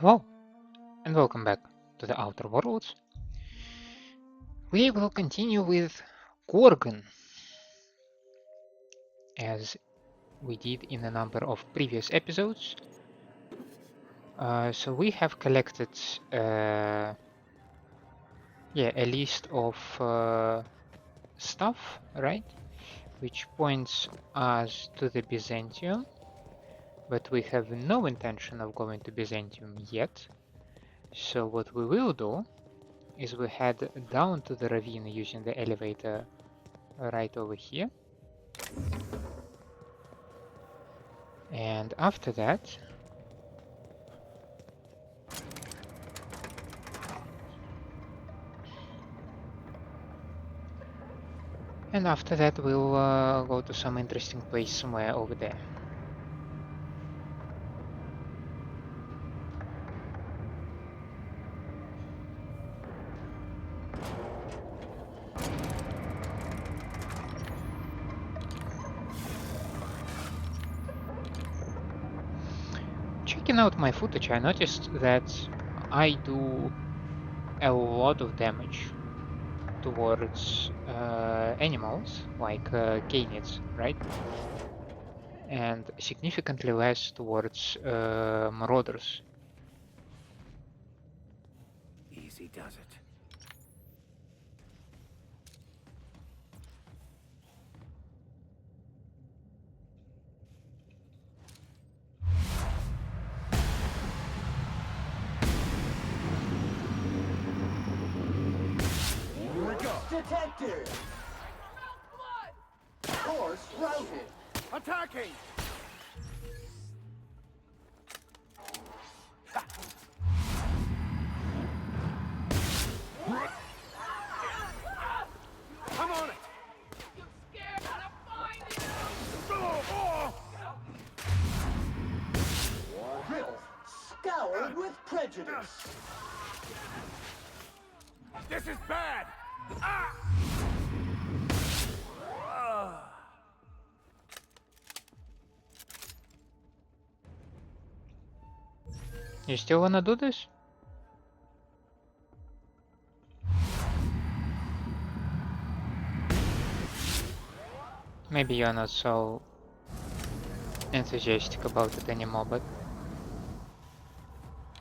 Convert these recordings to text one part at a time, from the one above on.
Hello, and welcome back to the Outer Worlds. We will continue with Gorgon, as we did in a number of previous episodes. So we have collected a list of stuff, right? Which points us to the Byzantium, but we have no intention of going to Byzantium yet. So what we will do is we head down to the ravine using the elevator right over here. And after that, we'll go to some interesting place somewhere over there. Checking out my footage, I noticed that I do a lot of damage towards animals, like canids, right? And significantly less towards marauders. Easy does it. Here we go. Detected! Course routed! Attacking! I'm on it! You scared how to find you! Filth scoured with prejudice! This is bad! Ah! You still wanna do this? Maybe you're not so enthusiastic about it anymore, but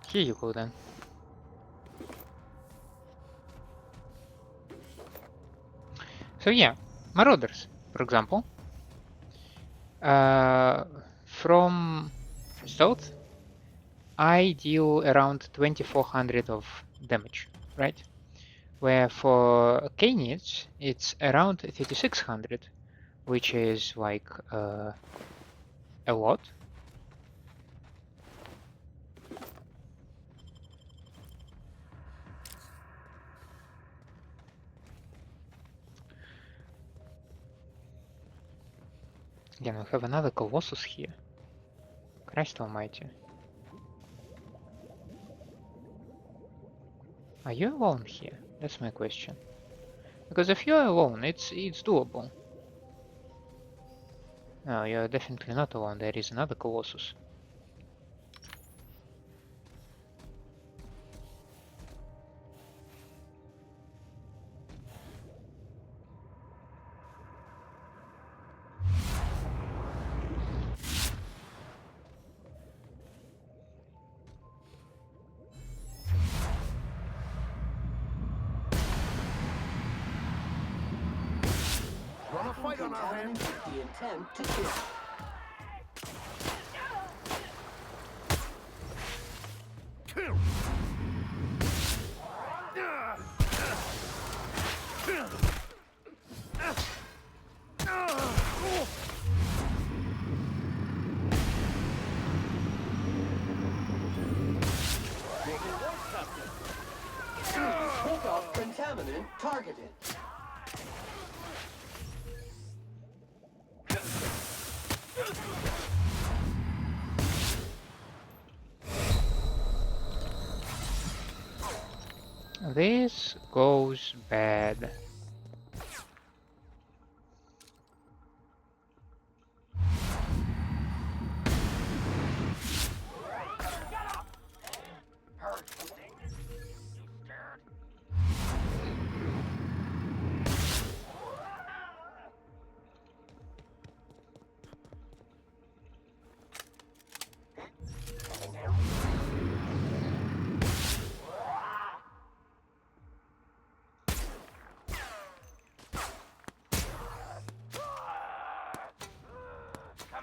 here you go then. So yeah, marauders, for example. From stealth, I deal around 2400 of damage, right? Where for canids, it's around 3600, which is like a lot. Again, we have another Colossus here. Christ almighty. Are you alone here? That's my question. Because if you're alone, it's doable. No, you're definitely not alone. There is another Colossus. Got a fight on our hands. The intent to kill. Kill! Pick up contaminant targeted. This goes bad.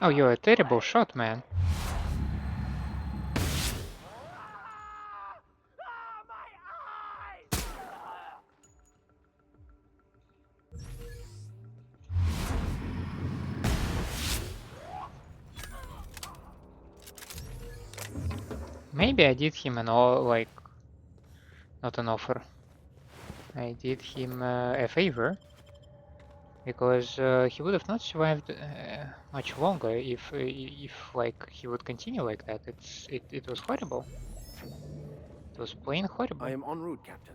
Oh, you're a terrible shot, man. My eyes! Maybe I did him like, not an offer. I did him a favor. Because he would have not survived much longer if like he would continue like that. It was horrible. It was plain horrible. I am en route, Captain.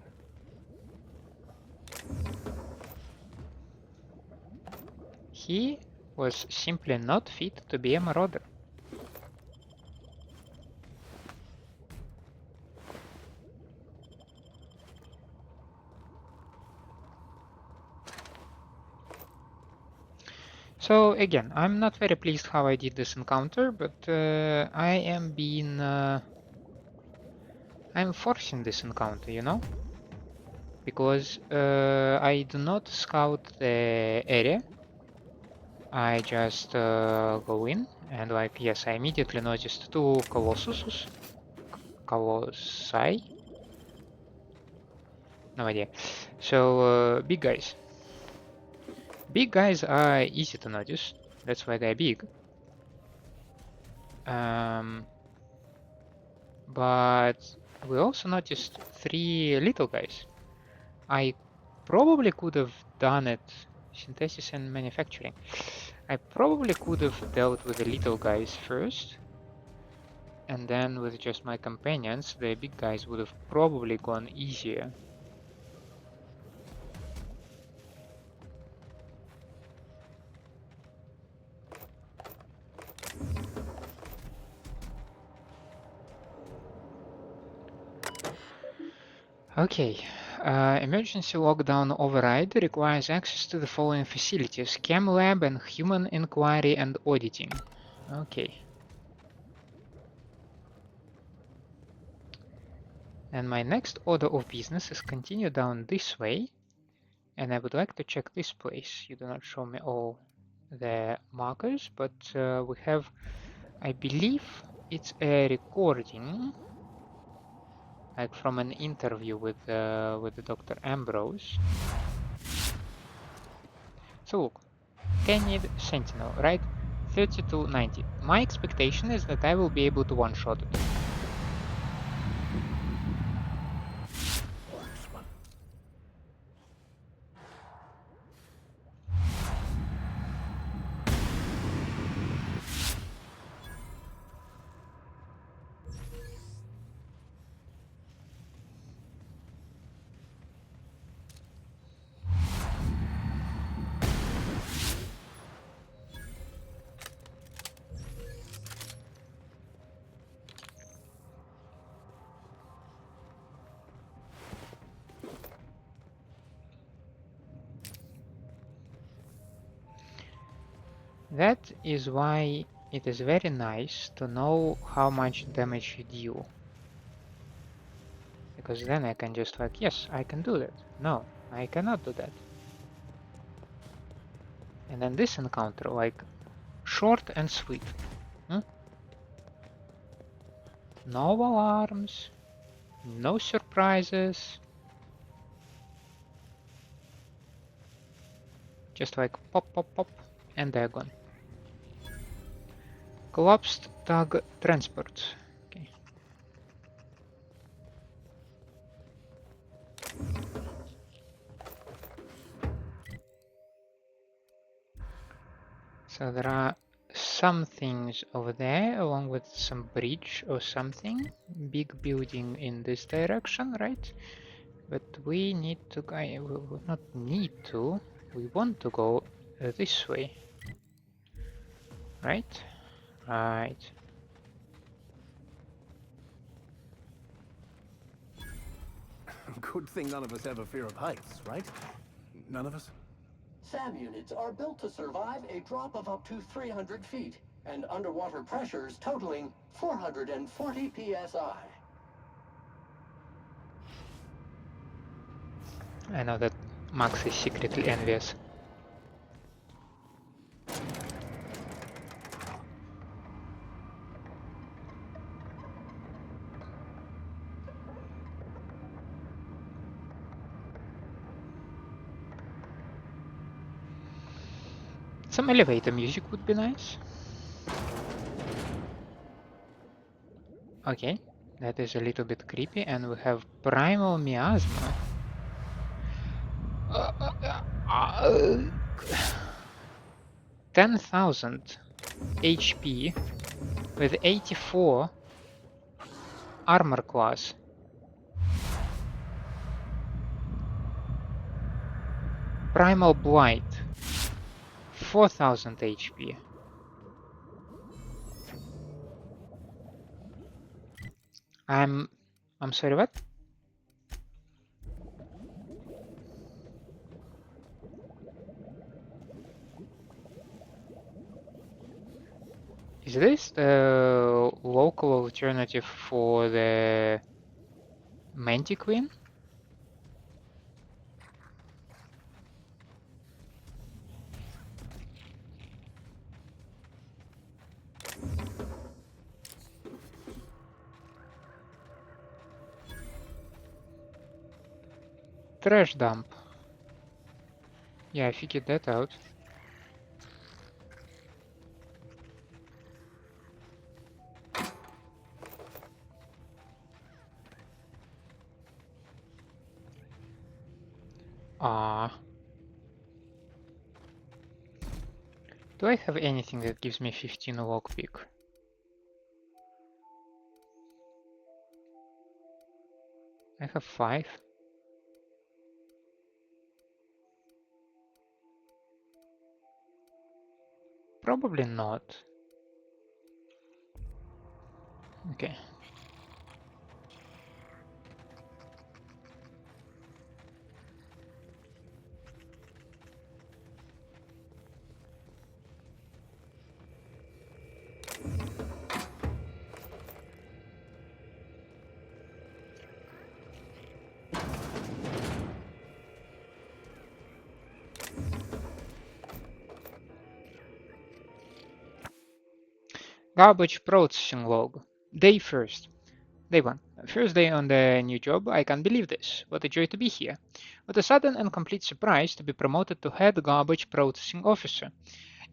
He was simply not fit to be a marauder. So again, I'm not very pleased how I did this encounter, but I am being I'm forcing this encounter, you know, because I do not scout the area. I just go in and like, yes, I immediately noticed two colossi, no idea. So big guys. Big guys are easy to notice. That's why they're big. But we also noticed three little guys. I probably could have done it synthesis and manufacturing. I probably could have dealt with the little guys first, and then with just my companions, the big guys would have probably gone easier. Okay, emergency lockdown override requires access to the following facilities: CHEM lab and human inquiry and auditing. Okay. And my next order of business is continue down this way, and I would like to check this place. You do not show me all the markers, but we have, I believe it's a recording, like from an interview with the Dr. Ambrose. So look, Canid Sentinel, right? 3290. My expectation is that I will be able to one-shot it. That is why it is very nice to know how much damage you deal. Because then I can just like, yes, I can do that. No, I cannot do that. And then this encounter, like, short and sweet. No alarms, no surprises. Just like pop, pop, pop, and they're gone. Collapsed tug transport. Okay. So there are some things over there, along with some bridge or something. Big building in this direction, right? But we need to go, we would not need to, we want to go this way. Right? Right. Good thing none of us have a fear of heights, right? None of us? SAM units are built to survive a drop of up to 300 feet and underwater pressures totaling 440 psi. I know that Max is secretly envious. Some elevator music would be nice. Okay, that is a little bit creepy, and we have primal miasma. 10,000 HP with 84 armor class. Primal Blight, 4,000 HP. I'm sorry, what? Is this the local alternative for the Mantiqueen? Trash dump. Yeah, I figured that out. Ah. Do I have anything that gives me 15 lockpick? I have 5. Probably not. Okay. Garbage processing log. Day 1st. Day 1. First day on the new job, I can't believe this. What a joy to be here. What a sudden and complete surprise to be promoted to head garbage processing officer.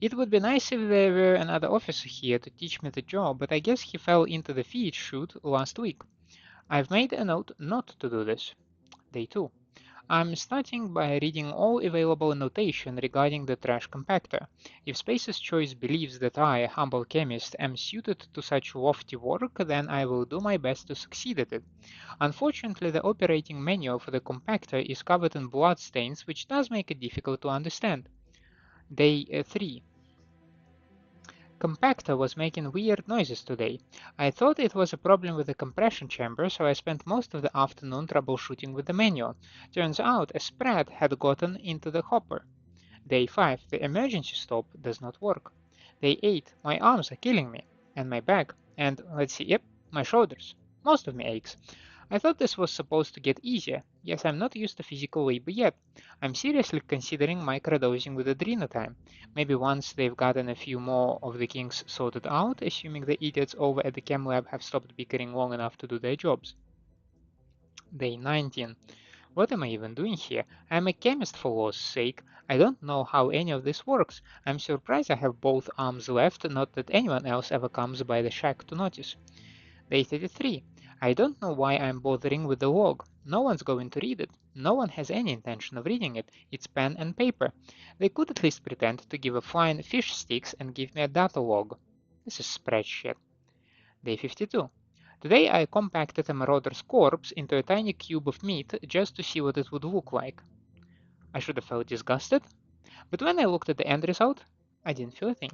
It would be nice if there were another officer here to teach me the job, but I guess he fell into the feed chute last week. I've made a note not to do this. Day 2. I'm starting by reading all available notation regarding the trash compactor. If Space's Choice believes that I, a humble chemist, am suited to such lofty work, then I will do my best to succeed at it. Unfortunately, the operating manual for the compactor is covered in bloodstains, which does make it difficult to understand. Day 3. Compactor was making weird noises today. I thought it was a problem with the compression chamber, so I spent most of the afternoon troubleshooting with the manual. Turns out a spread had gotten into the hopper. Day 5. The emergency stop does not work. Day 8. My arms are killing me. And my back. And let's see, yep, my shoulders. Most of me aches. I thought this was supposed to get easier. Yes, I'm not used to physical labor yet. I'm seriously considering microdosing with adrenotime. Maybe once they've gotten a few more of the kinks sorted out, assuming the idiots over at the chem lab have stopped bickering long enough to do their jobs. Day 19. What am I even doing here? I'm a chemist for law's sake. I don't know how any of this works. I'm surprised I have both arms left, not that anyone else ever comes by the shack to notice. Day 33. I don't know why I'm bothering with the log. No one's going to read it. No one has any intention of reading it. It's pen and paper. They could at least pretend to give a flying fish sticks and give me a data log. This is spreadsheet. Day 52. Today I compacted a marauder's corpse into a tiny cube of meat just to see what it would look like. I should have felt disgusted, but when I looked at the end result, I didn't feel a thing.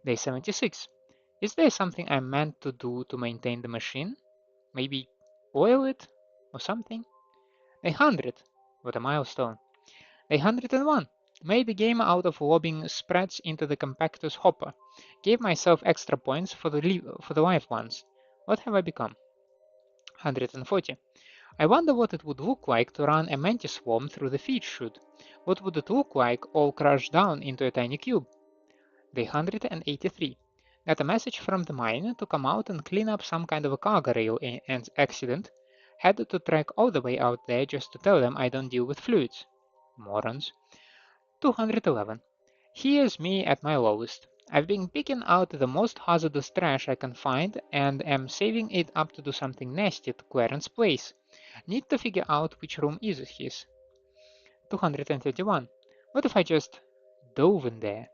Day 76. Is there something I'm meant to do to maintain the machine? Maybe oil it or something? Day 100. What a milestone. Day 101. Made a game out of lobbing spreads into the compactor's hopper. Gave myself extra points for the live ones. What have I become? 140. I wonder what it would look like to run a mantis swarm through the feed chute. What would it look like all crushed down into a tiny cube? Day 183. Got a message from the mine to come out and clean up some kind of a cargo rail accident. Had to trek all the way out there just to tell them I don't deal with fluids. Morons. 211. Here's me at my lowest. I've been picking out the most hazardous trash I can find and am saving it up to do something nasty to Clarence Place. Need to figure out which room is his. 231. What if I just dove in there?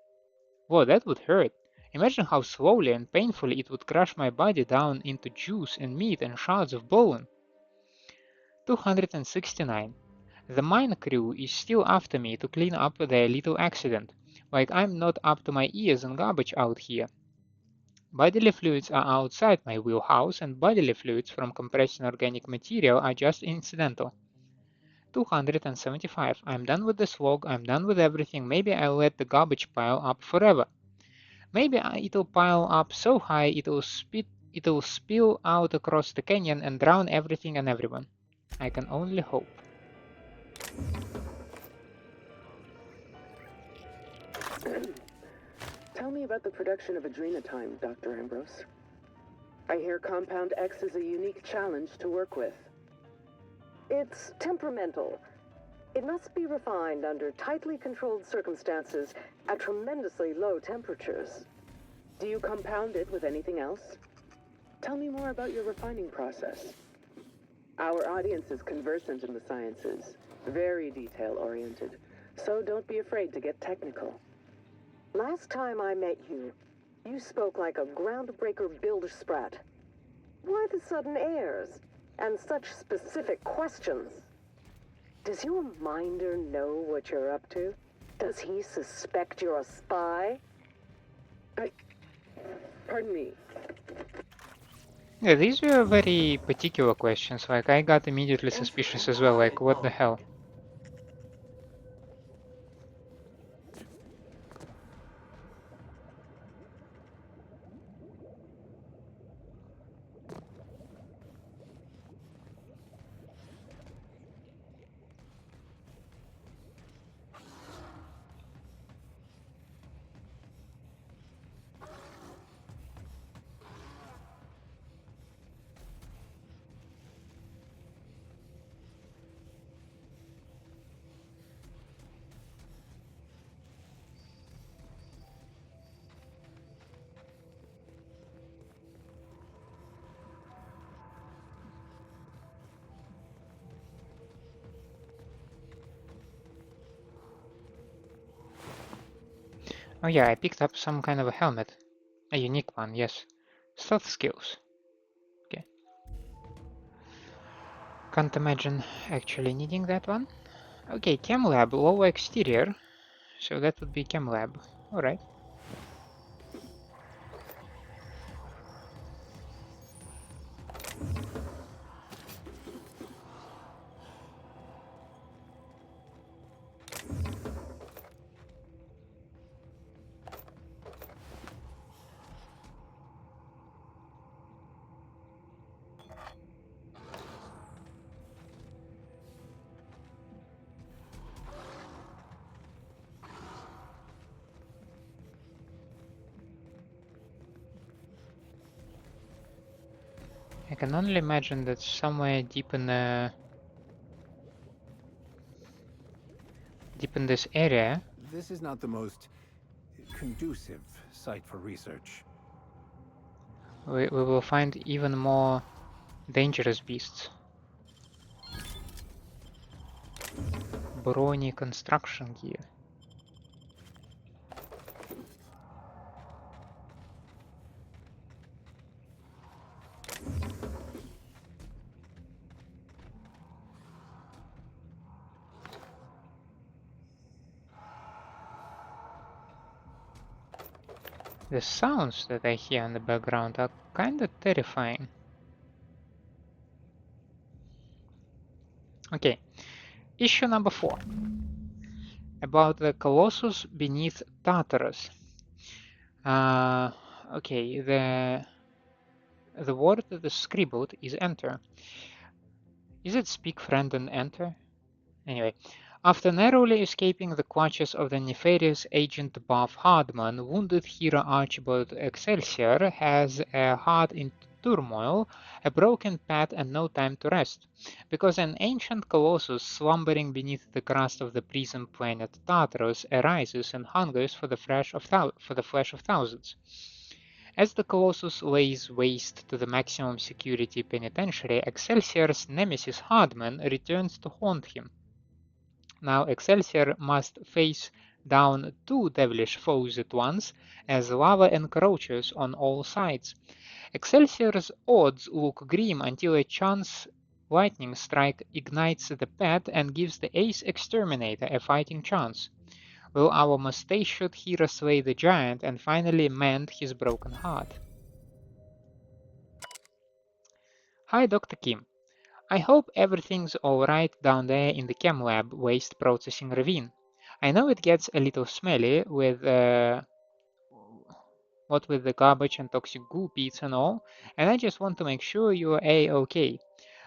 Whoa, that would hurt. Imagine how slowly and painfully it would crush my body down into juice and meat and shards of bone. 269. The mine crew is still after me to clean up their little accident, like I'm not up to my ears in garbage out here. Bodily fluids are outside my wheelhouse, and bodily fluids from compressing organic material are just incidental. 275. I'm done with the slog, I'm done with everything, maybe I'll let the garbage pile up forever. Maybe it'll pile up so high it'll spill out across the canyon and drown everything and everyone. I can only hope. Tell me about the production of adrenotime, Dr. Ambrose. I hear Compound X is a unique challenge to work with. It's temperamental. It must be refined under tightly controlled circumstances at tremendously low temperatures. Do you compound it with anything else? Tell me more about your refining process. Our audience is conversant in the sciences, very detail-oriented, so don't be afraid to get technical. Last time I met you, you spoke like a groundbreaker builder sprat. Why the sudden airs? And such specific questions? Does your minder know what you're up to? Does he suspect you're a spy? Pardon me. Yeah, these were very particular questions, like I got immediately suspicious as well, like what the hell? Oh yeah, I picked up some kind of a helmet. A unique one, yes. Stealth skills. Okay. Can't imagine actually needing that one. Okay, Chem Lab, low exterior. So that would be Chem Lab. Alright. I can only imagine that somewhere deep in this area. This is not the most conducive site for research. We will find even more dangerous beasts. Brawny construction gear. The sounds that I hear in the background are kinda terrifying. Okay, issue number 4. About the Colossus beneath Tartarus. Okay, the word that is scribbled is enter. Is it speak friend and enter? Anyway, after narrowly escaping the clutches of the nefarious agent Buff Hardman, wounded hero Archibald Excelsior has a hard turmoil, a broken path, and no time to rest, because an ancient colossus slumbering beneath the crust of the prison planet Tartarus arises and hungers for the flesh of thousands. As the colossus lays waste to the maximum security penitentiary, Excelsior's nemesis Hardman returns to haunt him. Now Excelsior must face down two devilish foes at once, as lava encroaches on all sides. Excelsior's odds look grim until a chance lightning strike ignites the pad and gives the Ace Exterminator a fighting chance. Will our mustachioed hero slay the giant and finally mend his broken heart? Hi, Dr. Kim. I hope everything's alright down there in the chem lab waste processing ravine. I know it gets a little smelly with what with the garbage and toxic goo pits and all, and I just want to make sure you're A-okay.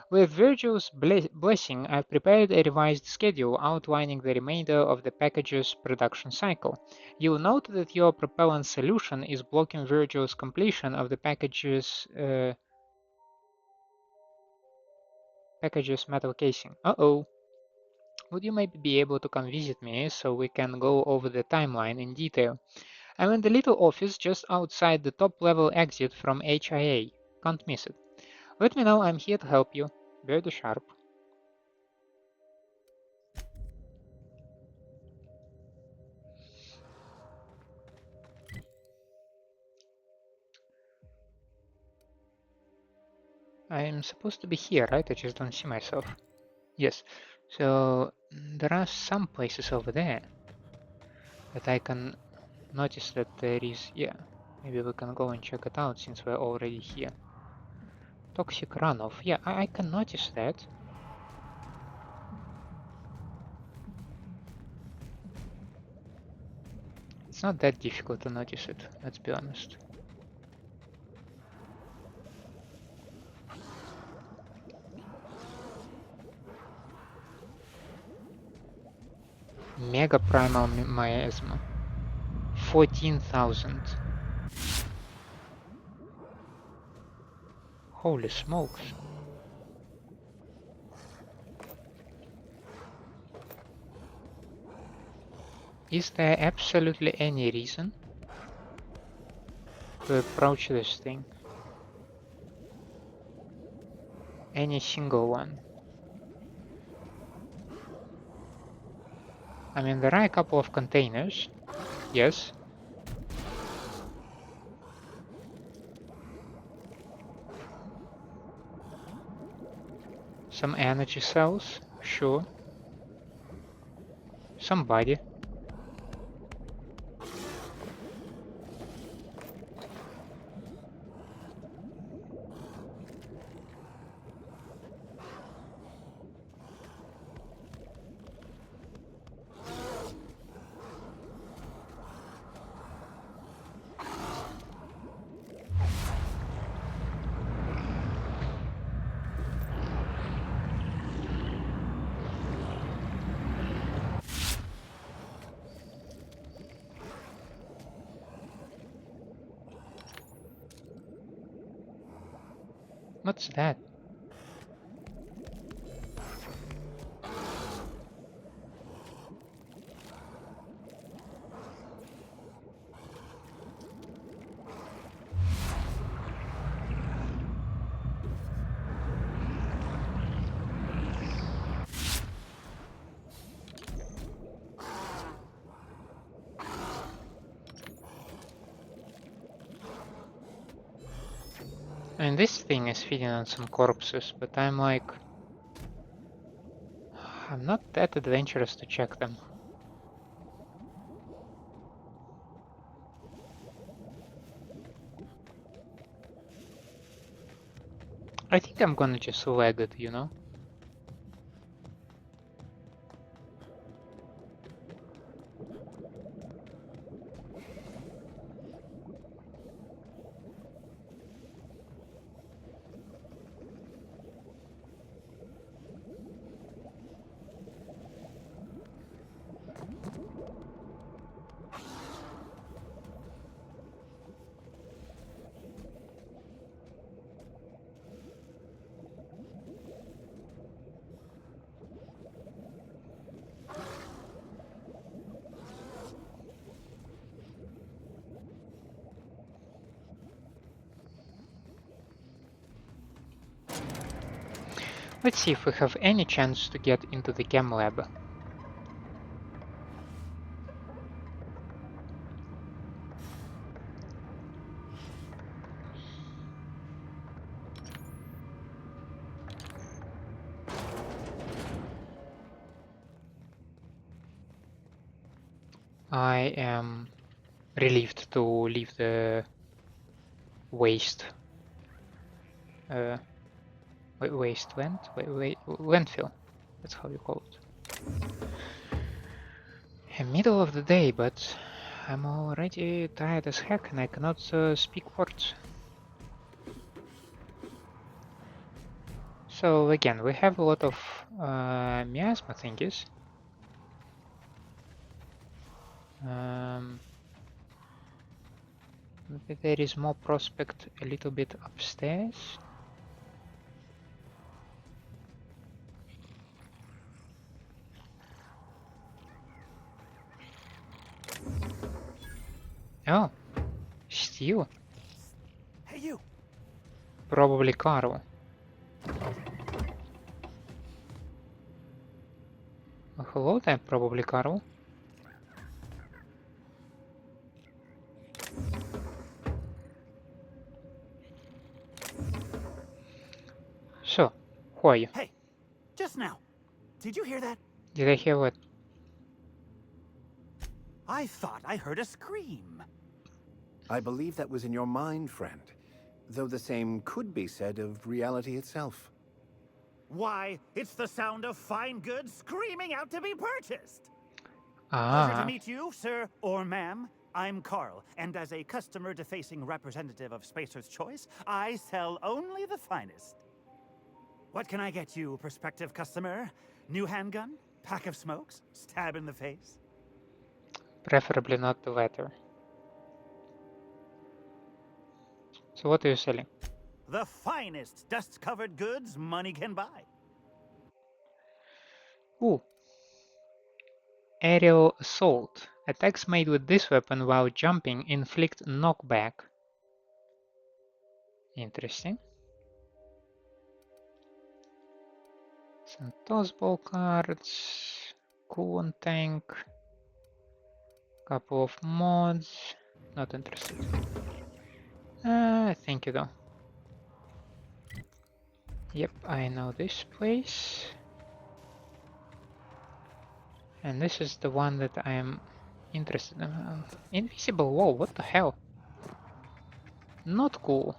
With Virgil's blessing, I've prepared a revised schedule outlining the remainder of the package's production cycle. You'll note that your propellant solution is blocking Virgil's completion of the package's metal casing. Uh-oh. Would you maybe be able to come visit me so we can go over the timeline in detail? I'm in the little office just outside the top-level exit from HIA. Can't miss it. Let me know I'm here to help you. Birdie Sharp. I'm supposed to be here, right? I just don't see myself. Yes. So there are some places over there that I can notice that there is... Yeah. Maybe we can go and check it out since we're already here. Toxic runoff. Yeah, I can notice that. It's not that difficult to notice it, let's be honest. Mega primal miasma. 14,000. Holy smokes. Is there absolutely any reason to approach this thing? Any single one? I mean, there are a couple of containers, yes. Some energy cells, sure. Somebody. What's that? And this thing is feeding on some corpses, but I'm like... I'm not that adventurous to check them. I think I'm gonna just leg it, you know? Let's see if we have any chance to get into the chem lab. I am relieved to leave the waste wasteland, landfill. That's how you call it. Middle of the day, but I'm already tired as heck and I cannot speak words. So again, we have a lot of miasma thingies. Maybe there is more prospect a little bit upstairs. Oh, steel. Hey, you! Probably Carl. Hello there, probably Carl. So, who are you? Hey! Just now! Did you hear that? Did I hear what? I thought I heard a scream. I believe that was in your mind, friend. Though the same could be said of reality itself. Why, it's the sound of fine goods screaming out to be purchased! Pleasure to Ah, meet you, sir or ma'am. I'm Carl, and as a customer-defacing representative of Spacer's Choice, I sell only the finest. What can I get you, prospective customer? New handgun? Pack of smokes? Stab in the face? preferably not the latter. So what are you selling? The finest dust-covered goods money can buy. Ooh, aerial assault. Attacks made with this weapon while jumping inflict knockback. Interesting. Some tossball cards, coolant tank, couple of mods. Not interested. Thank you though. Yep, I know this place. And this is the one that I am interested in. Invisible wall, what the hell? Not cool.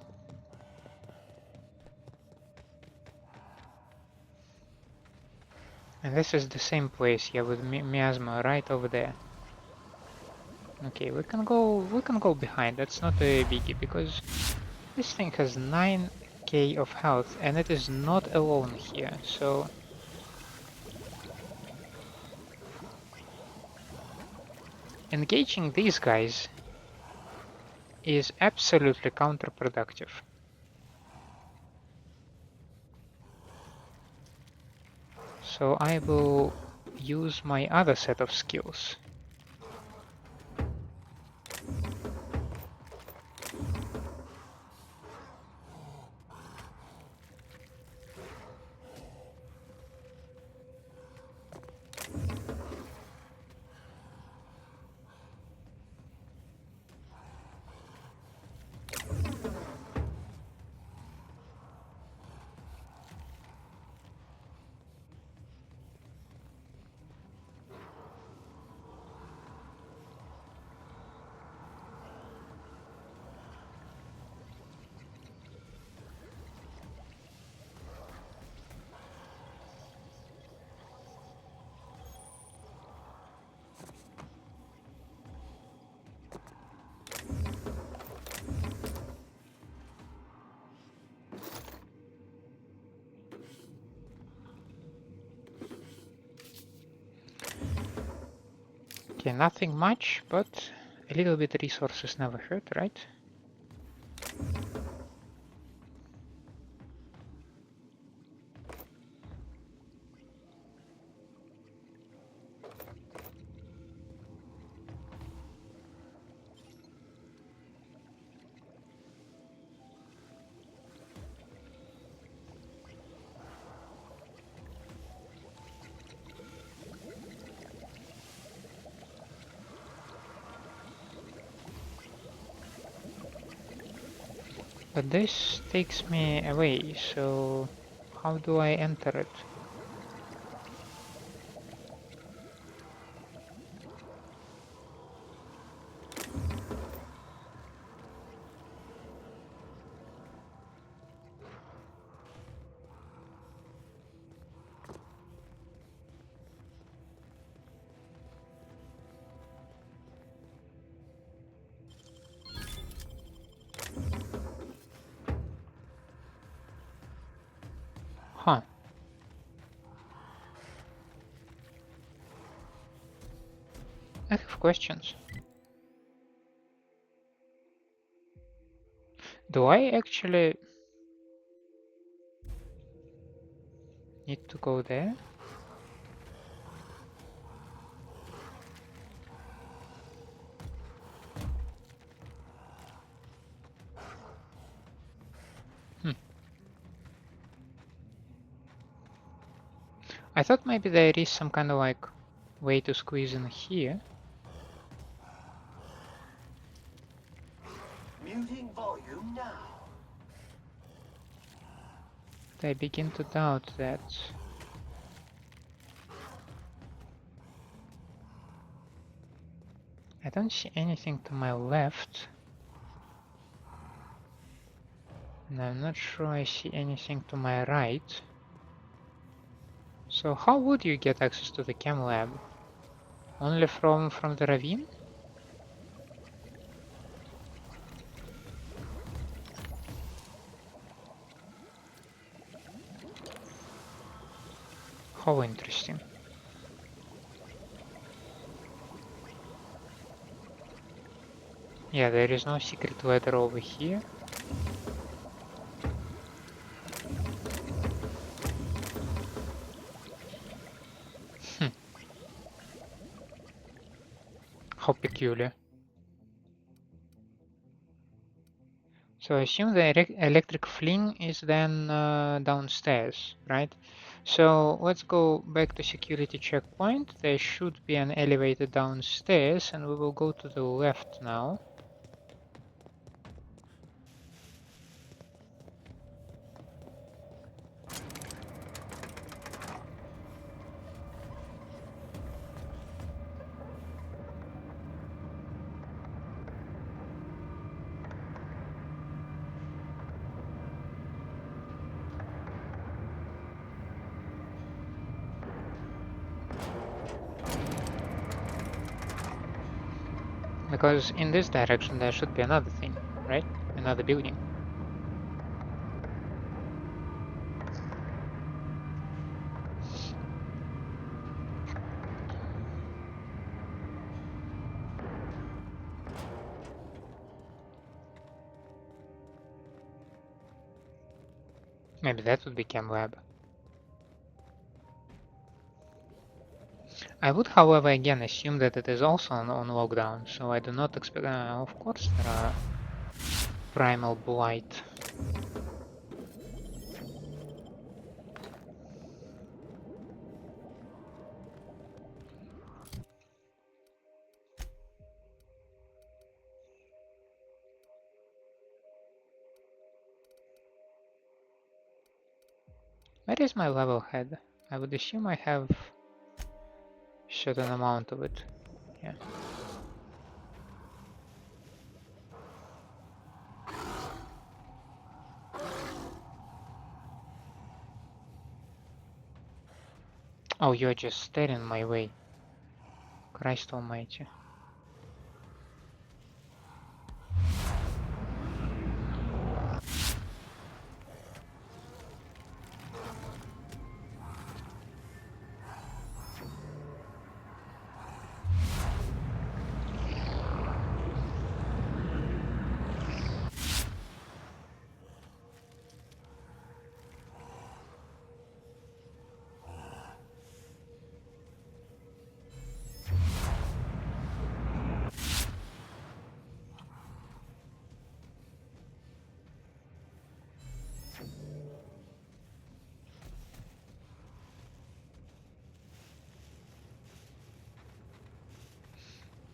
And this is the same place here with miasma right over there. Okay, we can go behind. That's not a biggie because this thing has 9k of health and it is not alone here. So engaging these guys is absolutely counterproductive. So I will use my other set of skills. Okay, nothing much, but a little bit resources never hurt, right? But this takes me away, so how do I enter it? Huh. I have questions. Do I actually need to go there? Hmm. I thought maybe there is some kind of like way to squeeze in here. Muting volume now. I begin to doubt that. I don't see anything to my left. And I'm not sure I see anything to my right. So how would you get access to the chem lab? Only from the ravine? How interesting. Yeah, there is no secret ladder over here. How peculiar. So I assume the electric fling is then downstairs, right? So let's go back to security checkpoint. There should be an elevator downstairs, and we will go to the left now. Because in this direction there should be another thing, right? Another building. Maybe that would be chem lab. I would, however, again assume that it is also on lockdown, so I do not expect. Of course, there are primal blight. Where is my level head? I would assume I have certain amount of it. Yeah. Oh, you're just standing in my way. Christ almighty.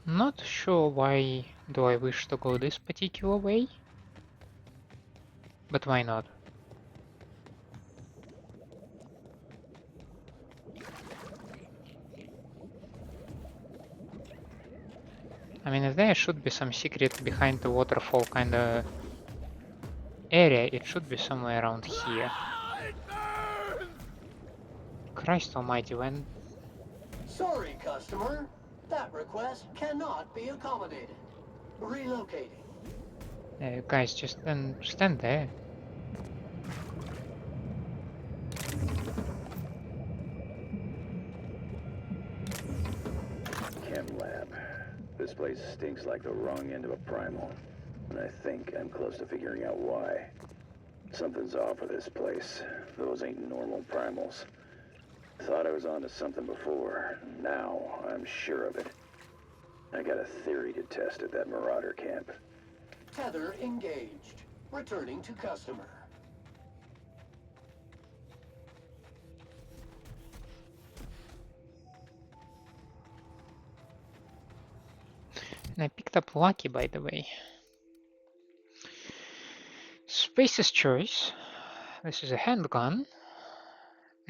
Not sure why do I wish to go this particular way. But why not? I mean, if there should be some secret behind the waterfall kinda area, it should be somewhere around here. Christ almighty, when... Sorry, customer. That request cannot be accommodated. Relocating. guys, just stand there. Chem lab. This place stinks like the wrong end of a primal. And I think I'm close to figuring out why. Something's off with this place. Those ain't normal primals. Thought I was onto something before. Now I'm sure of it. I got a theory to test at that marauder camp. Tether engaged. Returning to customer. And I picked up Lucky, by the way. Space's choice. This is a handgun.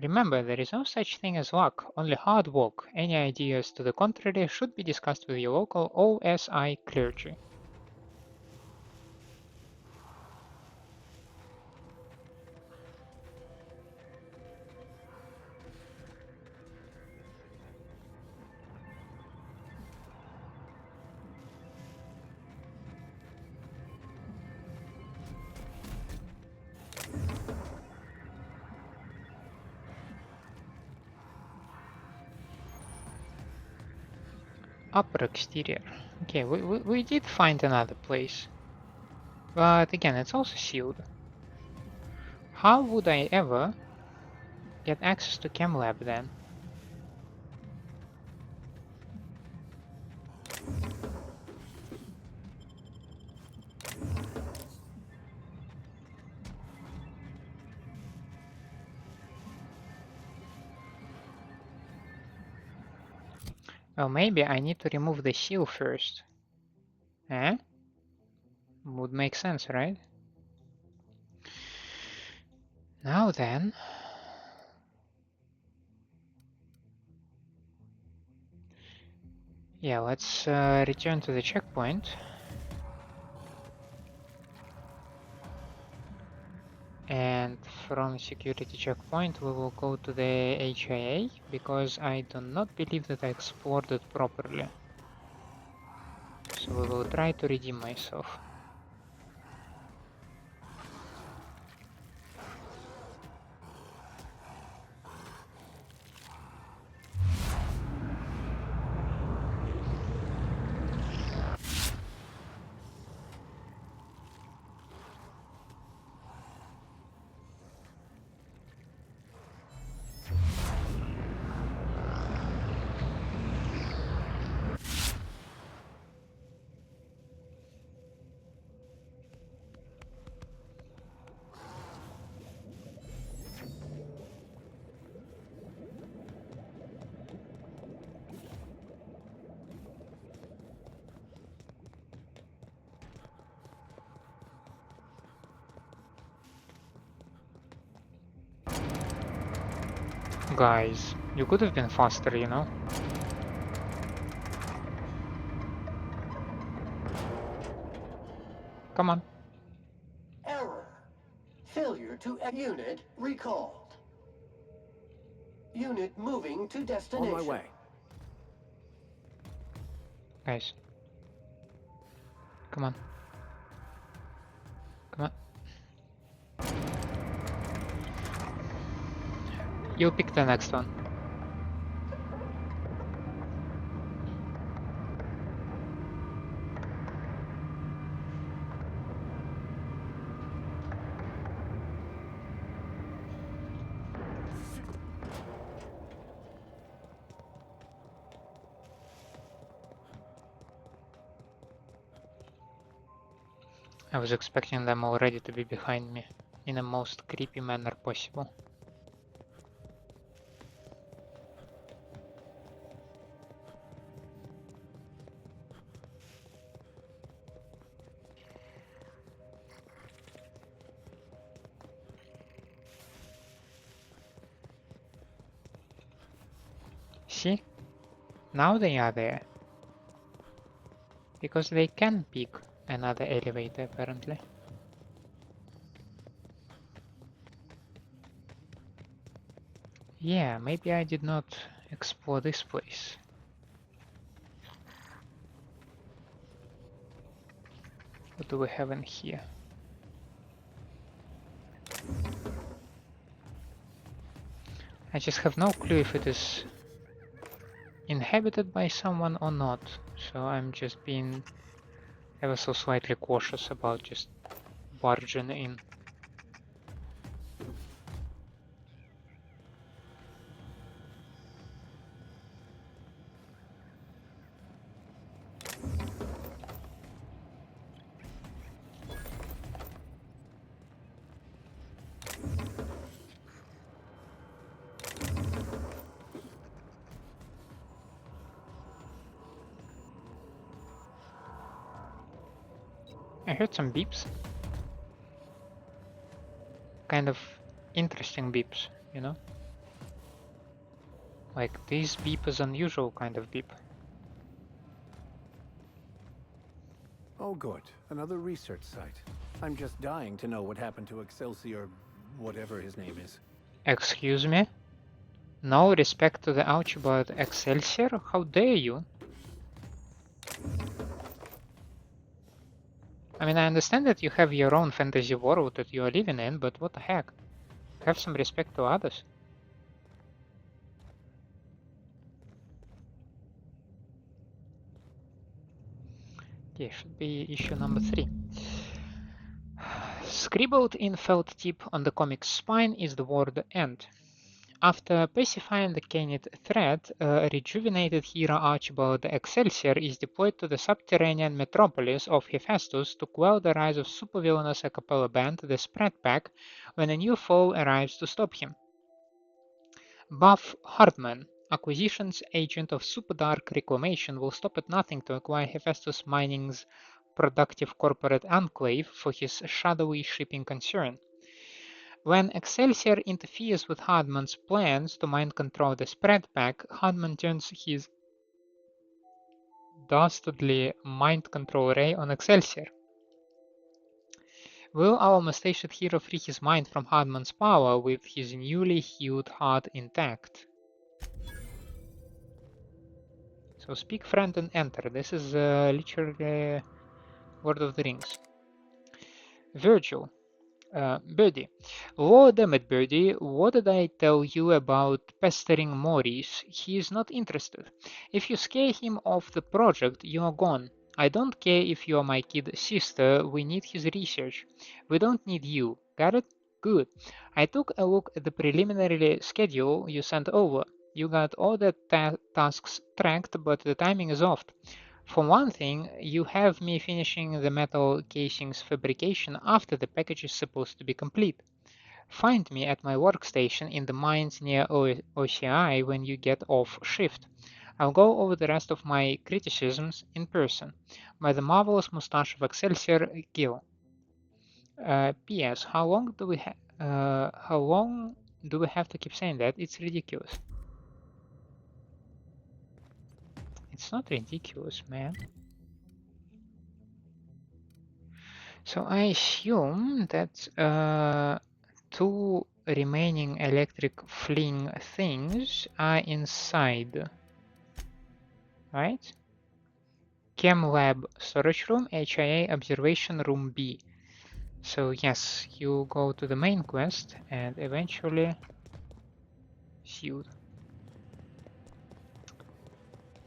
Remember, there is no such thing as luck, only hard work. Any ideas to the contrary should be discussed with your local OSI clergy. Upper exterior. Okay, we did find another place. But again, it's also sealed. How would I ever get access to Chem Lab then? Well, maybe I need to remove the seal first. Eh? Would make sense, right? Now then... Yeah, let's return to the checkpoint. And from security checkpoint we will go to the HIA, because I do not believe that I explored it properly. So we will try to redeem myself. Guys, you could have been faster, you know? Come on. Error. Failure to unit recalled. Unit moving to destination. On my way. Guys. Come on. Come on. You pick the next one. I was expecting them already to be behind me in the most creepy manner possible. See? Now they are there. Because they can pick another elevator, apparently. Yeah, maybe I did not explore this place. What do we have in here? I just have no clue if it is inhabited by someone or not, so I'm just being ever so slightly cautious about just barging in. I heard some beeps. Kind of interesting beeps, you know? Like, this beep is unusual kind of beep. Oh, good. Another research site. I'm just dying to know what happened to Excelsior, whatever his name is. Excuse me? No respect to the Archibald Excelsior? How dare you? I mean, I understand that you have your own fantasy world that you are living in, but what the heck? Have some respect to others. Okay, should be issue number 3. Scribbled in felt tip on the comic's spine is the word end. After pacifying the Kenid threat, rejuvenated hero Archibald Excelsior is deployed to the subterranean metropolis of Hephaestus to quell the rise of supervillainous a cappella band, the Spread Pack, when a new foe arrives to stop him. Buff Hartman, acquisitions agent of Superdark Reclamation, will stop at nothing to acquire Hephaestus Mining's productive corporate enclave for his shadowy shipping concern. When Excelsior interferes with Hardman's plans to mind control the Spread Pack, Hardman turns his dastardly mind control ray on Excelsior. Will our mustached hero free his mind from Hardman's power with his newly healed heart intact? So speak friend and enter. This is literally Word of the Rings. Virgil. Birdie. Oh, damn it, Birdie. What did I tell you about pestering Maurice? He is not interested. If you scare him off the project, you are gone. I don't care if you are my kid sister, we need his research. We don't need you. Got it? Good. I took a look at the preliminary schedule you sent over. You got all the tasks tracked, but the timing is off. For one thing, you have me finishing the metal casing's fabrication after the package is supposed to be complete. Find me at my workstation in the mines near OCI when you get off shift. I'll go over the rest of my criticisms in person. By the marvelous mustache of Excelsior, Gil. P.S. How long do we have to keep saying that? It's ridiculous. It's not ridiculous, man. So I assume that 2 remaining electric fling things are inside, right? Chem lab storage room, HIA observation room B. So yes, you go to the main quest and eventually suit.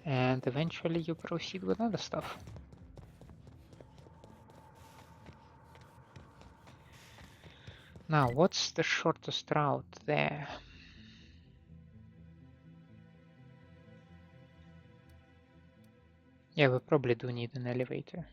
And eventually you proceed with other stuff. Now, what's the shortest route there? Yeah, we probably do need an elevator.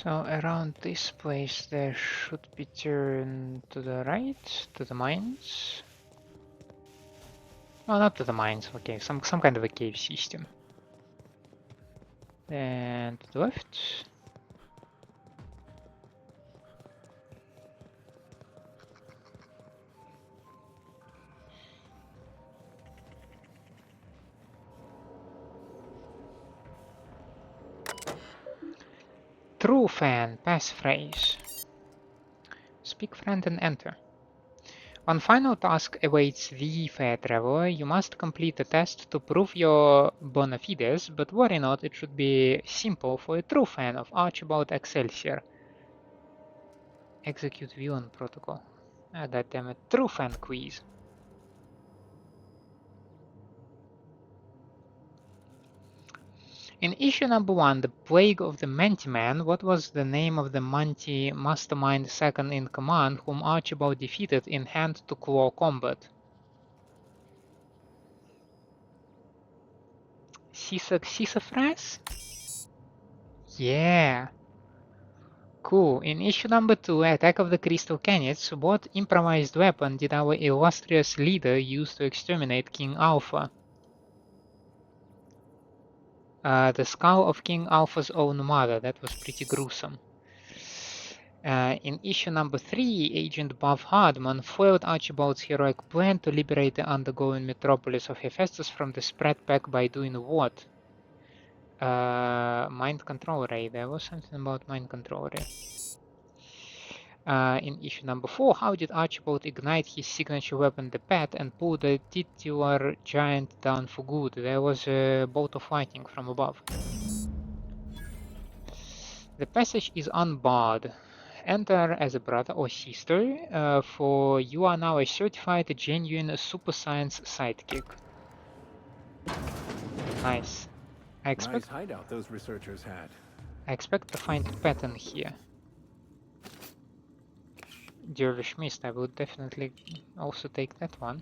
So around this place there should be turn to the right, to the mines. No, not to the mines, okay, some kind of a cave system. And to the left. True fan, passphrase. Speak friend and enter. One final task awaits thee, fair traveler. You must complete the test to prove your bona fides, but worry not, it should be simple for a true fan of Archibald Excelsior. Execute villain protocol. Ah, goddammit, true fan quiz. In issue number 1, The Plague of the Manti-Man, what was the name of the Manti mastermind second in command whom Archibald defeated in hand-to-claw combat? Sassafras? Yeah. Cool. In issue number 2, Attack of the Crystal Canids, what improvised weapon did our illustrious leader use to exterminate King Alpha? The skull of King Alpha's own mother. That was pretty gruesome. In issue number 3, Agent Buff Hardman foiled Archibald's heroic plan to liberate the undergoing metropolis of Hephaestus from the spread pack by doing what? Mind control ray. There was something about mind control ray. In issue number 4, how did Archibald ignite his signature weapon, the P.E.T, and pull the titular giant down for good? There was a bolt of lightning from above. The passage is unbarred. Enter as a brother or sister, for you are now a certified, genuine super science sidekick. Nice. Nice hideout those researchers had. I expect to find a pattern here. Dervish Mist, I would definitely also take that one.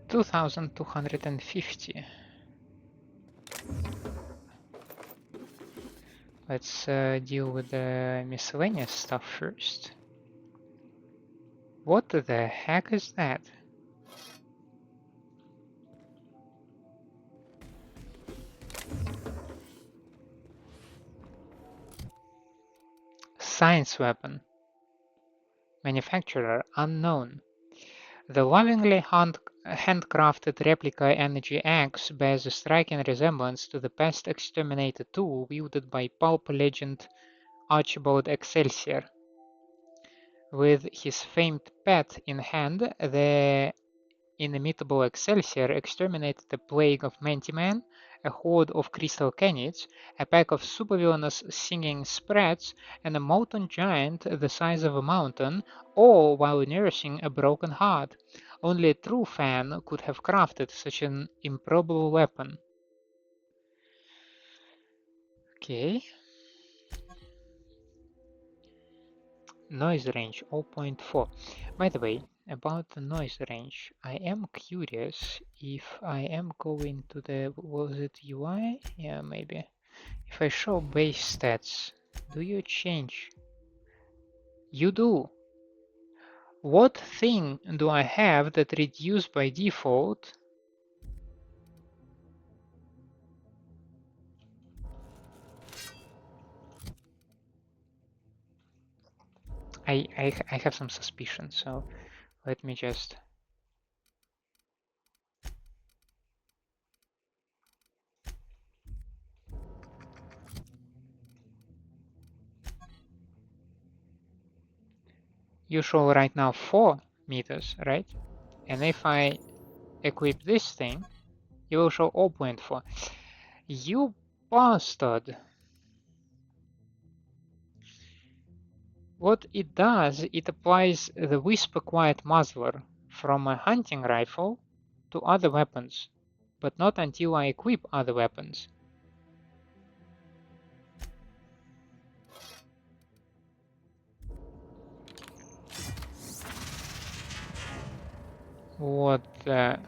$2,250. Let's deal with the miscellaneous stuff first. What the heck is that? Science weapon. Manufacturer unknown. The lovingly handcrafted replica energy axe bears a striking resemblance to the pest exterminator tool wielded by pulp legend Archibald Excelsior. With his famed P.E.T in hand, the inimitable Excelsior exterminated the plague of Manti-Man, a horde of crystal canids, a pack of supervillainous singing sprats, and a molten giant the size of a mountain, all while nursing a broken heart. Only a true fan could have crafted such an improbable weapon. Okay. Noise range 0.4. By the way, about the noise range, I am curious if I am going to the, was it UI? Yeah, maybe. If I show base stats, do you change? You do. What thing do I have that reduce by default? I have some suspicion, so let me just... You show right now 4 meters, right? And if I equip this thing, you will show 0.4. You bastard! What it does, it applies the Whisper Quiet Muzzler from a hunting rifle to other weapons, but not until I equip other weapons. What the...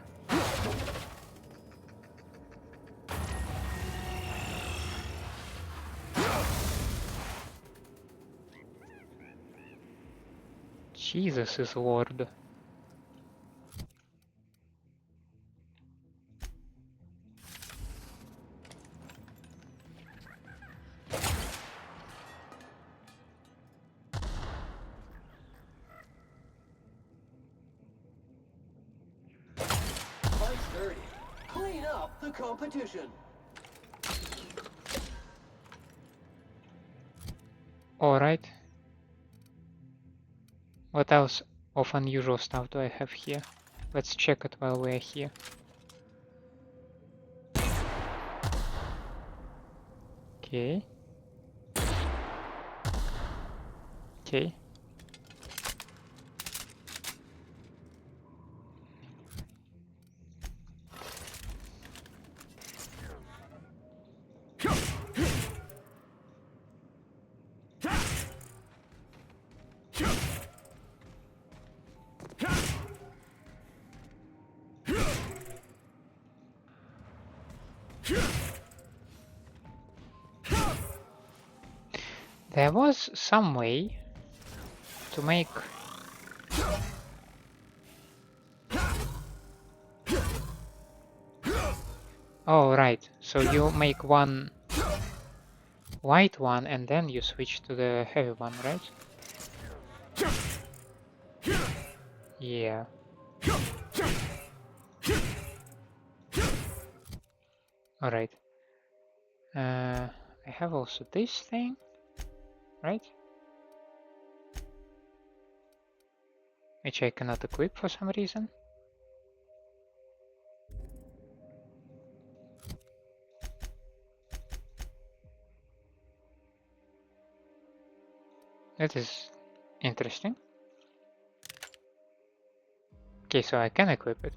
Jesus is Lord. Mike's dirty. Clean up the competition. Alright. What else of unusual stuff do I have here? Let's check it while we're here. Okay. Okay. There was some way to make... Oh, right. So you make one light one and then you switch to the heavy one, right? Yeah. Alright. I have also this thing, right? Which I cannot equip for some reason. That is interesting. Okay, so I can equip it.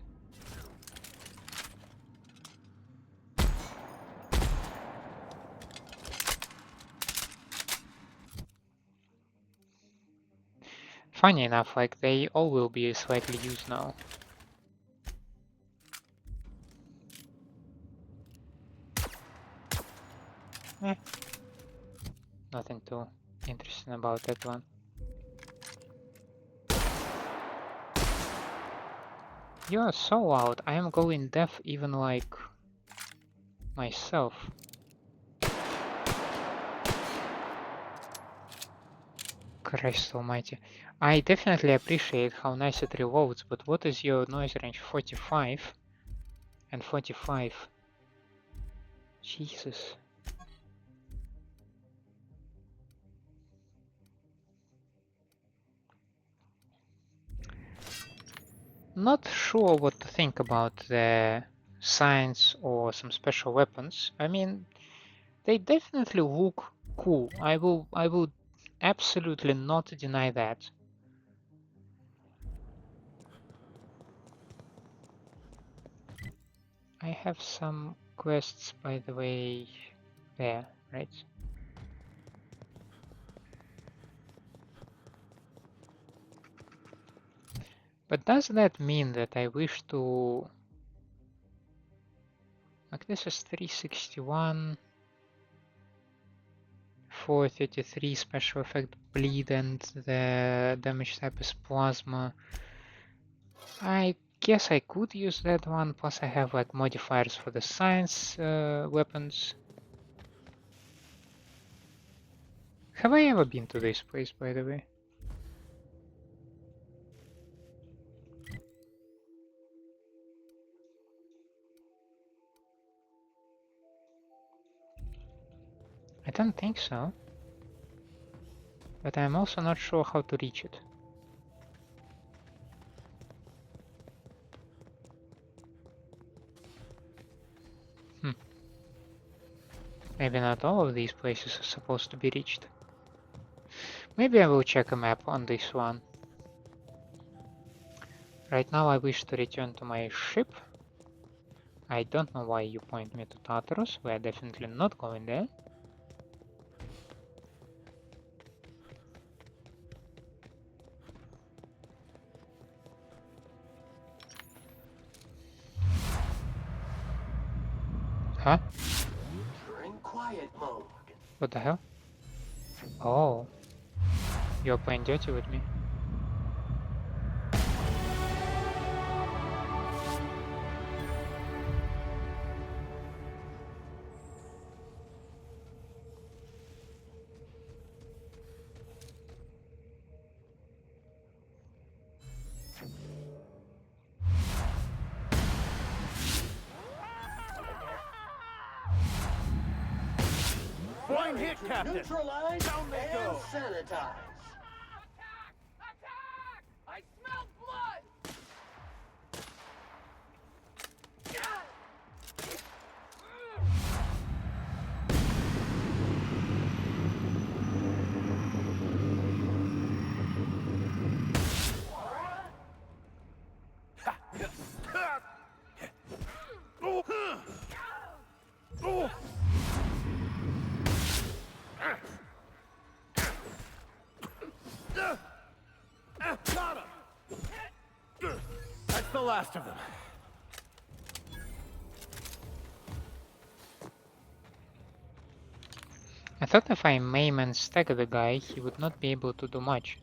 Funny enough, like they all will be slightly used now. Eh. Nothing too interesting about that one. You are so loud, I am going deaf even like myself. Christ almighty. I definitely appreciate how nice it reloads, but what is your noise range? 45 and 45. Jesus. Not sure what to think about the science or some special weapons. I mean, they definitely look cool. I will absolutely not deny that. I have some quests, by the way, there, right? But does that mean that I wish to... Like this is 361, 433 special effect bleed and the damage type is plasma. I guess I could use that one, plus I have like modifiers for the science weapons. Have I ever been to this place, by the way? I don't think so. But I'm also not sure how to reach it. Maybe not all of these places are supposed to be reached. Maybe I will check a map on this one. Right now I wish to return to my ship. I don't know why you point me to Tartarus. We are definitely not going there. Huh? You're in quiet mode. What the hell? Oh, you're playing dirty with me. Fine hit, To Captain. neutralize Down they and go. sanitize. Attack! Attack! I smell blood! Got him. That's the last of them. I thought if I maim and stagger the guy, he would not be able to do much.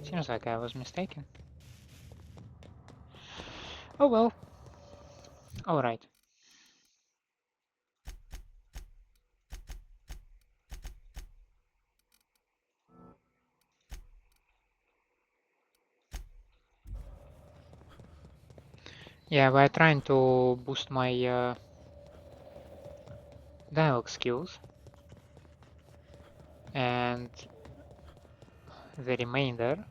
Seems like I was mistaken. Oh well. Alright. Yeah, we're trying to boost my dialogue skills. And the remainder,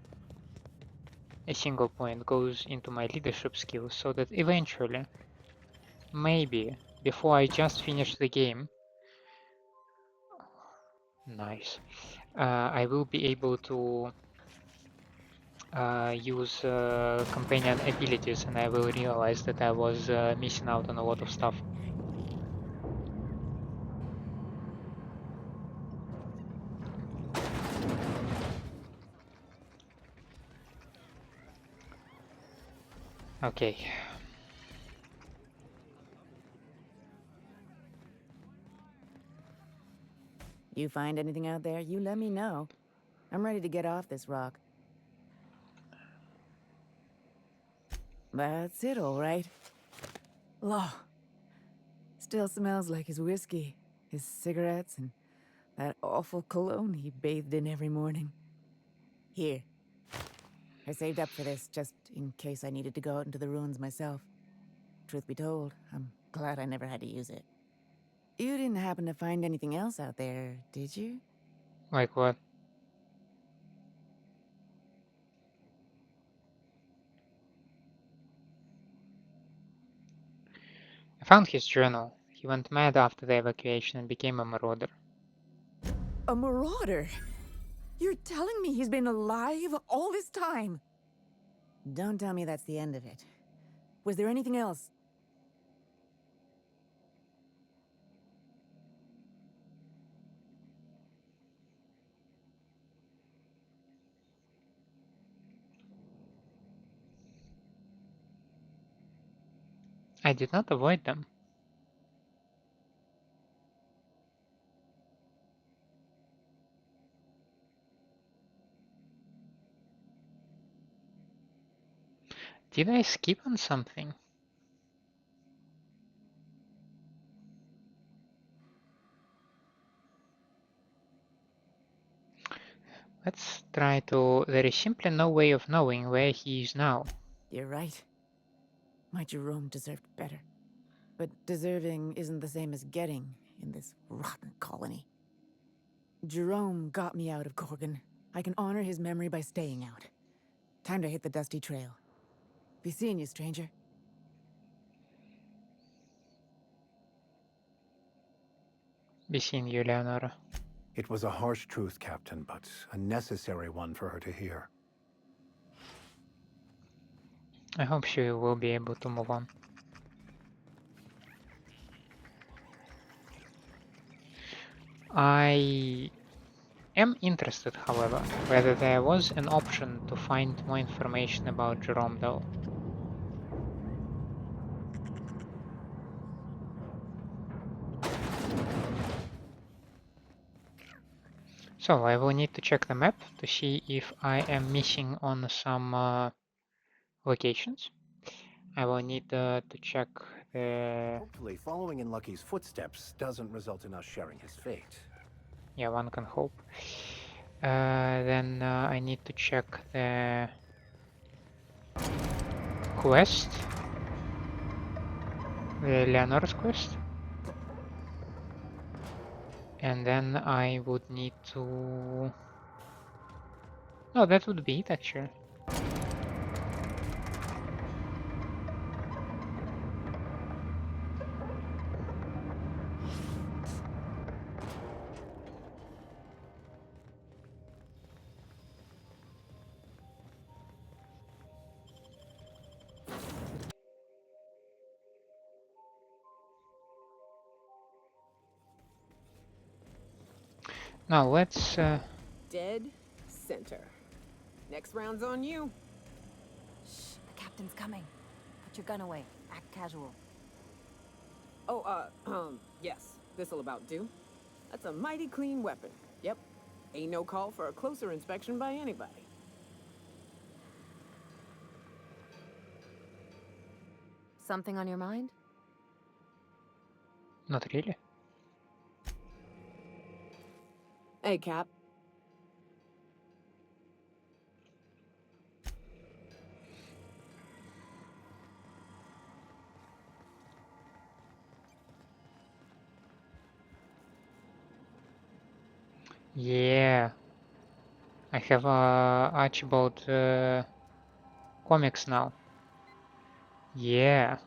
a single point, goes into my leadership skills so that eventually, maybe, before I just finish the game, nice, I will be able to use companion abilities, and I will realize that I was missing out on a lot of stuff. Okay. You find anything out there, you let me know. I'm ready to get off this rock. That's it, all right. Law. Still smells like his whiskey, his cigarettes, and that awful cologne he bathed in every morning. Here. I saved up for this just in case I needed to go out into the ruins myself. Truth be told, I'm glad I never had to use it. You didn't happen to find anything else out there, did you? Like what? I found his journal. He went mad after the evacuation and became a marauder. A marauder? You're telling me he's been alive all this time? Don't tell me that's the end of it. Was there anything else? I did not avoid them. Did I skip on something? Let's try to... There is simply no way of knowing where he is now. You're right. My Jerome deserved better. But deserving isn't the same as getting in this rotten colony. Jerome got me out of Gorgon. I can honor his memory by staying out. Time to hit the dusty trail. Be seeing you, stranger. Be seeing you, Leonora. It was a harsh truth, Captain, but a necessary one for her to hear. I hope she will be able to move on. I am interested, however, whether there was an option to find more information about Jerome though. So I will need to check the map to see if I am missing on some locations. I will need to check the... Hopefully, following in Lucky's footsteps doesn't result in us sharing his fate. Yeah, one can hope. Then I need to check the quest, the Leonora's quest. And then I would need to... No, that would be it actually. Now let's... Dead center. Next round's on you. Shh, the captain's coming. Put your gun away. Act casual. Oh, yes. This'll about do. That's a mighty clean weapon. Yep. Ain't no call for a closer inspection by anybody. Something on your mind? Not really. Hey, Cap. Yeah. I have Archibald comics now. Yeah.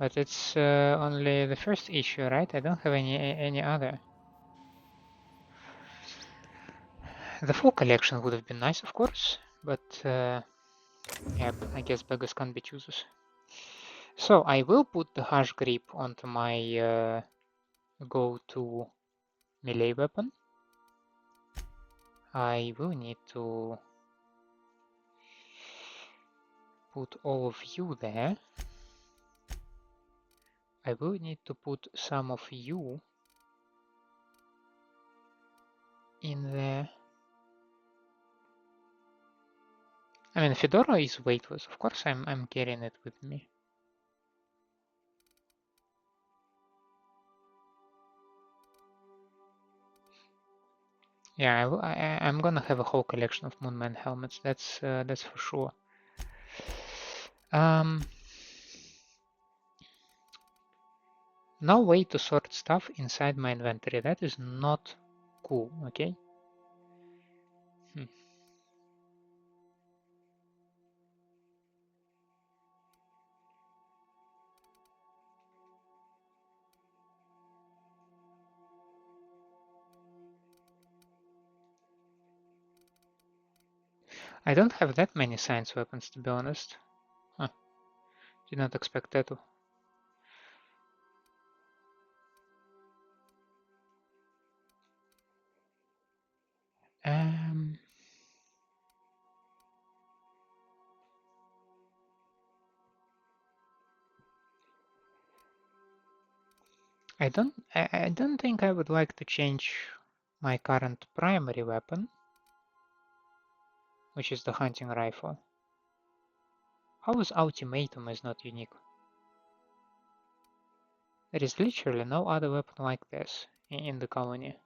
But it's only the first issue, right? I don't have any other. The full collection would have been nice, of course, but yeah, I guess beggars can't be choosers. So I will put the harsh grip onto my go-to melee weapon. I will need to put all of you there. I will need to put some of you in there. I mean, Fedora is weightless. Of course, I'm carrying it with me. Yeah, I'm gonna have a whole collection of Moonman helmets. That's for sure. No way to sort stuff inside my inventory. That is not cool. Okay. I don't have that many science weapons, to be honest. Huh. Did not expect that to. I don't think I would like to change my current primary weapon, which is the hunting rifle. How is ultimatum is not unique? There is literally no other weapon like this in the colony.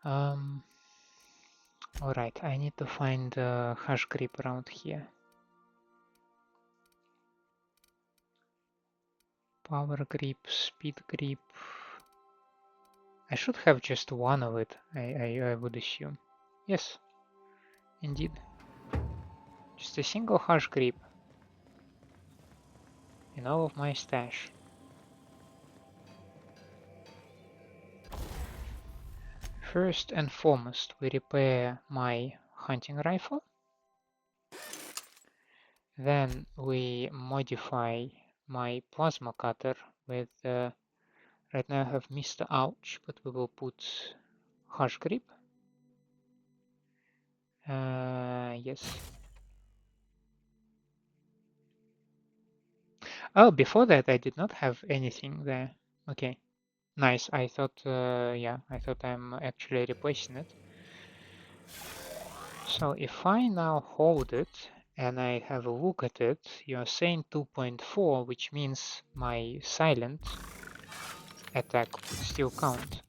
Alright, I need to find hash grip around here. Power grip, speed grip. I should have just one of it, I would assume. Yes, indeed. Just a single hash grip in all of my stash. First and foremost, we repair my hunting rifle. Then we modify my plasma cutter with, right now I have Mr. Ouch, but we will put harsh grip. Yes. Oh, before that I did not have anything there. Okay. Nice. I thought, yeah, I thought I'm actually replacing it. So if I now hold it and I have a look at it, you're saying 2.4, which means my silent attack would still count.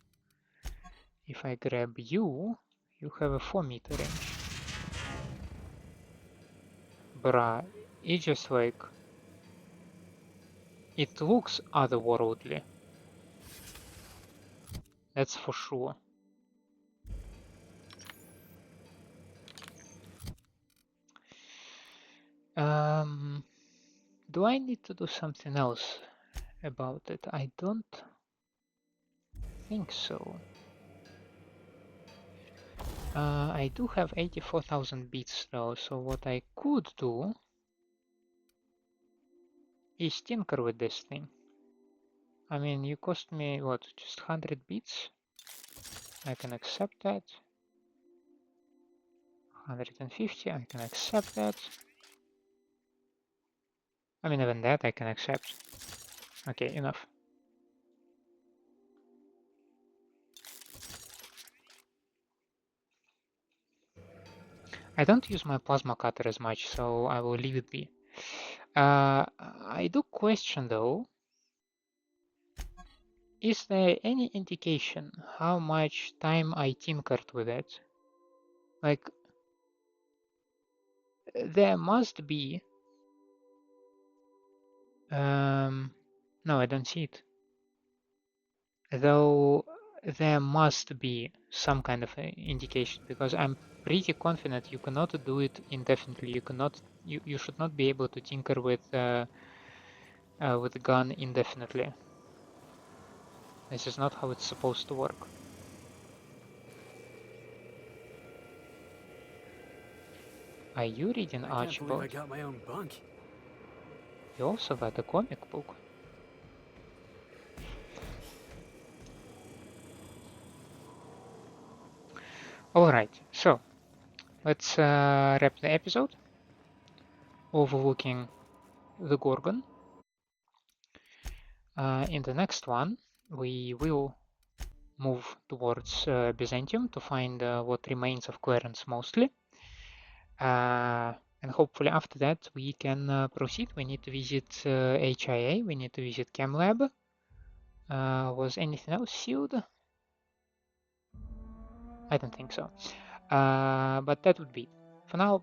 If I grab you, you have a 4-meter range. Bruh, it just like, it looks otherworldly. That's for sure. Do I need to do something else about it? I don't think so. I do have 84,000 bits though, so what I could do is tinker with this thing. I mean, you cost me, what, just 100 bits? I can accept that. 150, I can accept that. I mean, even that I can accept. Okay, enough. I don't use my plasma cutter as much, so I will leave it be. I do question though, is there any indication how much time I tinkered with it? Like, there must be... no, I don't see it. Though there must be some kind of indication, because I'm pretty confident you cannot do it indefinitely. You cannot, you should not be able to tinker with the gun indefinitely. This is not how it's supposed to work. Are you reading Archibald? I can't believe I got my own bunk. You also got a comic book. Alright, so let's wrap the episode overlooking the Gorgon. In the next one, we will move towards Byzantium to find what remains of Clarence mostly. And hopefully after that we can proceed. We need to visit HIA, we need to visit Chem Lab. Was anything else sealed? I don't think so. But that would be it. For now,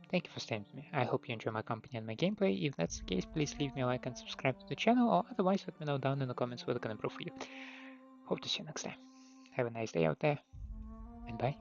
thank you for staying with me. I hope you enjoy my company and my gameplay. If that's the case, please leave me a like and subscribe to the channel, or otherwise let me know down in the comments what I can improve for you. Hope to see you next time. Have a nice day out there, and bye.